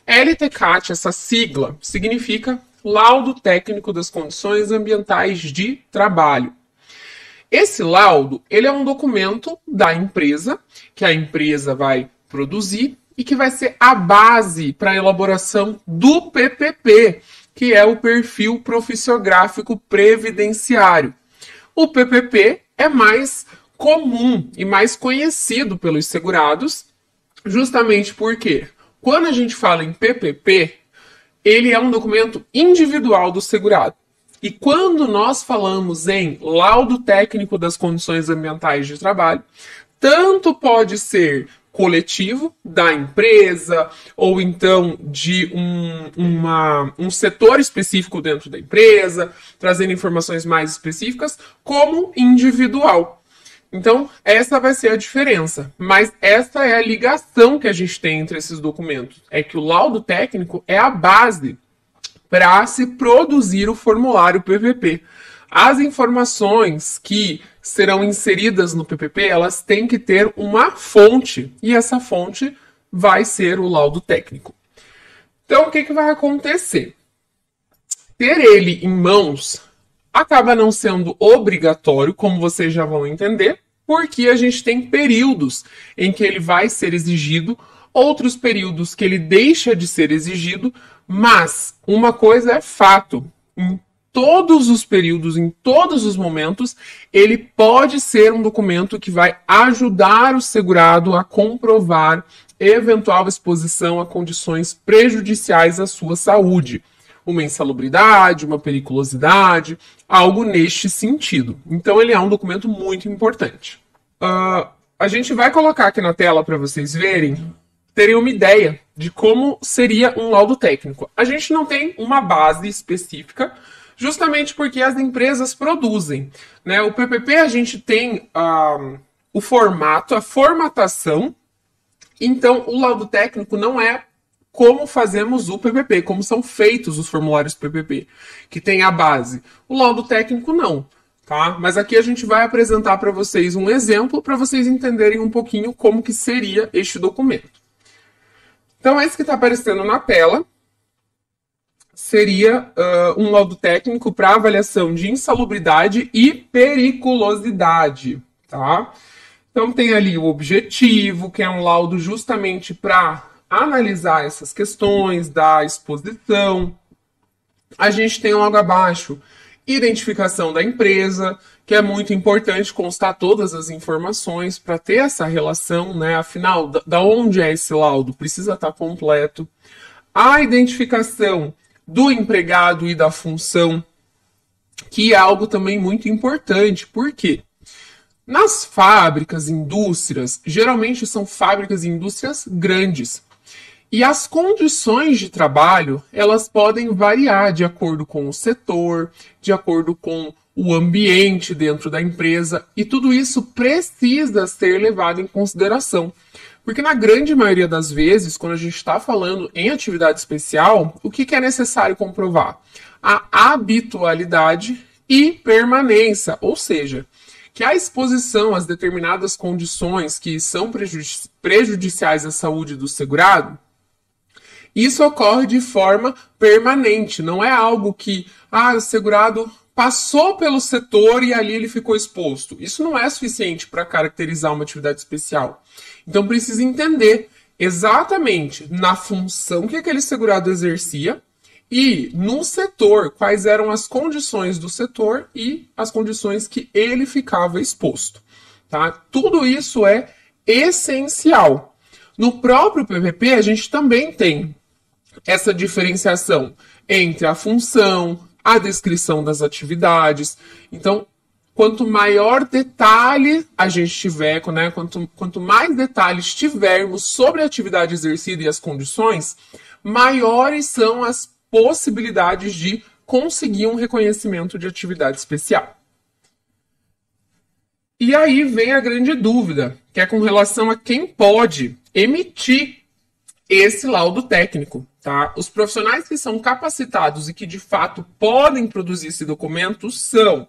LTCAT, essa sigla, significa Laudo Técnico das Condições Ambientais de Trabalho. Esse laudo, ele é um documento da empresa, que a empresa vai produzir e que vai ser a base para a elaboração do PPP, que é o Perfil Profissiográfico Previdenciário. O PPP é mais comum e mais conhecido pelos segurados, justamente porque quando a gente fala em PPP, ele é um documento individual do segurado. E quando nós falamos em laudo técnico das condições ambientais de trabalho, tanto pode ser coletivo da empresa, ou então de um setor específico dentro da empresa, trazendo informações mais específicas, como individual. Então, essa vai ser a diferença. Mas essa é a ligação que a gente tem entre esses documentos. É que o laudo técnico é a base para se produzir o formulário PPP. As informações que serão inseridas no PPP, elas têm que ter uma fonte, e essa fonte vai ser o laudo técnico. Então, o que vai acontecer? Ter ele em mãos acaba não sendo obrigatório, como vocês já vão entender, porque a gente tem períodos em que ele vai ser exigido, outros períodos que ele deixa de ser exigido, mas uma coisa é fato: em todos os períodos, em todos os momentos, ele pode ser um documento que vai ajudar o segurado a comprovar eventual exposição a condições prejudiciais à sua saúde. Uma insalubridade, uma periculosidade, algo neste sentido. Então, ele é um documento muito importante. A gente vai colocar aqui na tela para vocês verem, terem uma ideia de como seria um laudo técnico. A gente não tem uma base específica, justamente porque as empresas produzem, né? O PPP, a gente tem o formato, a formatação. Então, o laudo técnico não é como fazemos o PPP, como são feitos os formulários PPP, que tem a base. O laudo técnico não, tá? Mas aqui a gente vai apresentar para vocês um exemplo para vocês entenderem um pouquinho como que seria este documento. Então, esse que está aparecendo na tela seria um laudo técnico para avaliação de insalubridade e periculosidade, tá? Então, tem ali o objetivo, que é um laudo justamente para analisar essas questões da exposição. A gente tem logo abaixo identificação da empresa, que é muito importante constar todas as informações para ter essa relação, né? Afinal, da onde é esse laudo? Precisa estar completo. A identificação do empregado e da função, que é algo também muito importante. Por quê? Nas fábricas, indústrias, geralmente são fábricas e indústrias grandes. E as condições de trabalho, elas podem variar de acordo com o setor, de acordo com o ambiente dentro da empresa, e tudo isso precisa ser levado em consideração. Porque na grande maioria das vezes, quando a gente está falando em atividade especial, o que é necessário comprovar? A habitualidade e permanência, ou seja, que a exposição às determinadas condições que são prejudiciais à saúde do segurado, isso ocorre de forma permanente, não é algo que o segurado passou pelo setor e ali ele ficou exposto. Isso não é suficiente para caracterizar uma atividade especial. Então precisa entender exatamente na função que aquele segurado exercia e no setor quais eram as condições do setor e as condições que ele ficava exposto. Tá? Tudo isso é essencial. No próprio PPP a gente também tem essa diferenciação entre a função, a descrição das atividades. Então, quanto maior detalhe a gente tiver, né, quanto mais detalhes tivermos sobre a atividade exercida e as condições, maiores são as possibilidades de conseguir um reconhecimento de atividade especial. E aí vem a grande dúvida, que é com relação a quem pode emitir esse laudo técnico. Tá? Os profissionais que são capacitados e que de fato podem produzir esse documento são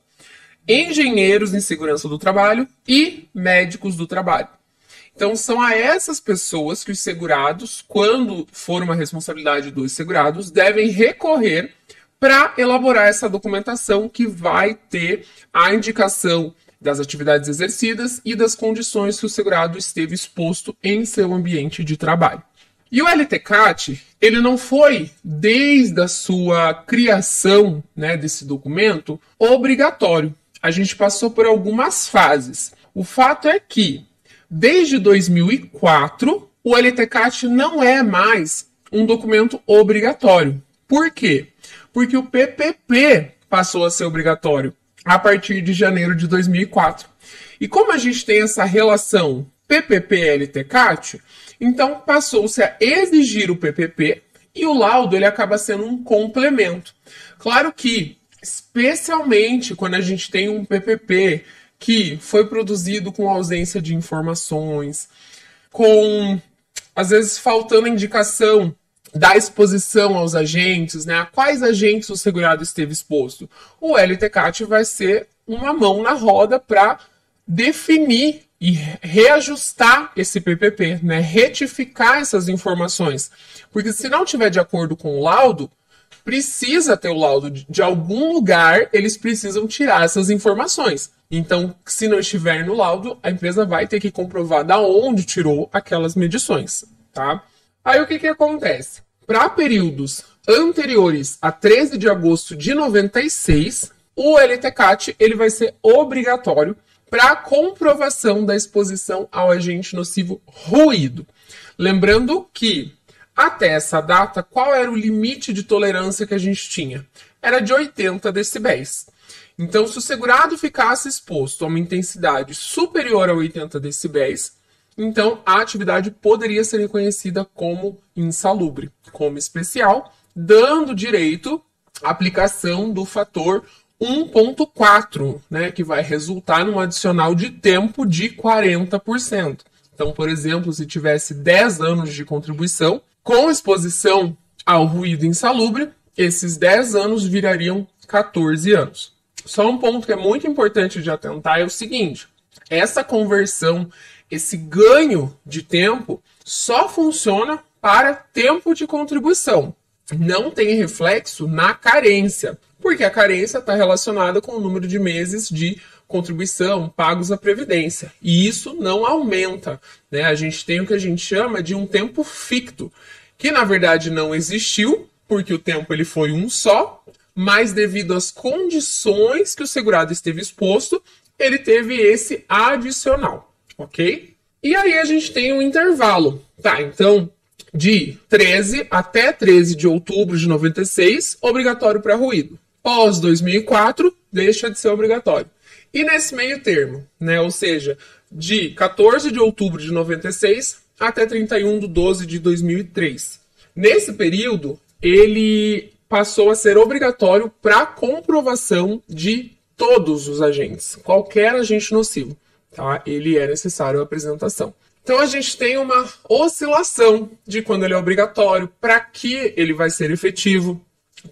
engenheiros em segurança do trabalho e médicos do trabalho. Então, são a essas pessoas que os segurados, quando for uma responsabilidade dos segurados, devem recorrer para elaborar essa documentação que vai ter a indicação das atividades exercidas e das condições que o segurado esteve exposto em seu ambiente de trabalho. E o LTCAT, ele não foi, desde a sua criação, né, desse documento, obrigatório. A gente passou por algumas fases. O fato é que, desde 2004, o LTCAT não é mais um documento obrigatório. Por quê? Porque o PPP passou a ser obrigatório a partir de janeiro de 2004. E como a gente tem essa relação PPP-LTCAT, então passou-se a exigir o PPP e o laudo ele acaba sendo um complemento. Claro que, especialmente quando a gente tem um PPP que foi produzido com ausência de informações, com, às vezes, faltando indicação da exposição aos agentes, né? A quais agentes o segurado esteve exposto. O LTCAT vai ser uma mão na roda para definir e reajustar esse PPP, né? Retificar essas informações. Porque se não tiver de acordo com o laudo, precisa ter o laudo de algum lugar, eles precisam tirar essas informações. Então, se não estiver no laudo, a empresa vai ter que comprovar da onde tirou aquelas medições, tá? Aí o que acontece? Para períodos anteriores a 13 de agosto de 96, o LTCAT ele vai ser obrigatório para comprovação da exposição ao agente nocivo ruído. Lembrando que, até essa data, qual era o limite de tolerância que a gente tinha? Era de 80 decibéis. Então, se o segurado ficasse exposto a uma intensidade superior a 80 decibéis, então a atividade poderia ser reconhecida como insalubre, como especial, dando direito à aplicação do fator 1.4, né, que vai resultar num adicional de tempo de 40%. Então, por exemplo, se tivesse 10 anos de contribuição, com exposição ao ruído insalubre, esses 10 anos virariam 14 anos. Só um ponto que é muito importante de atentar é o seguinte: essa conversão, esse ganho de tempo, só funciona para tempo de contribuição. Não tem reflexo na carência, porque a carência está relacionada com o número de meses de contribuição pagos à Previdência. E isso não aumenta, né? A gente tem o que a gente chama de um tempo ficto, que na verdade não existiu, porque o tempo ele foi um só, mas devido às condições que o segurado esteve exposto, ele teve esse adicional, ok? E aí a gente tem um intervalo, tá? Então, de 13 até 13 de outubro de 96, obrigatório para ruído. Pós 2004, deixa de ser obrigatório. E nesse meio termo, né? Ou seja, de 14 de outubro de 96 até 31 de 12 de 2003. Nesse período, ele passou a ser obrigatório para comprovação de todos os agentes, qualquer agente nocivo, tá? Ele é necessário a apresentação. Então a gente tem uma oscilação de quando ele é obrigatório, para que ele vai ser efetivo.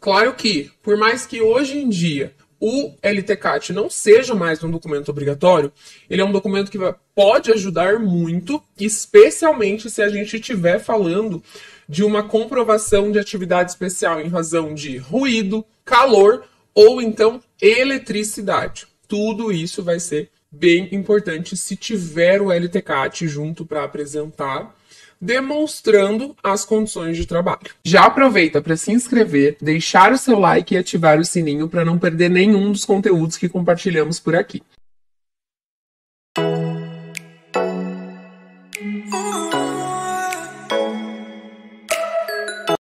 Claro que, por mais que hoje em dia o LTCAT não seja mais um documento obrigatório, ele é um documento que pode ajudar muito, especialmente se a gente estiver falando de uma comprovação de atividade especial em razão de ruído, calor ou então eletricidade. Tudo isso vai ser bem importante se tiver o LTCAT junto para apresentar, demonstrando as condições de trabalho. Já aproveita para se inscrever, deixar o seu like e ativar o sininho para não perder nenhum dos conteúdos que compartilhamos por aqui.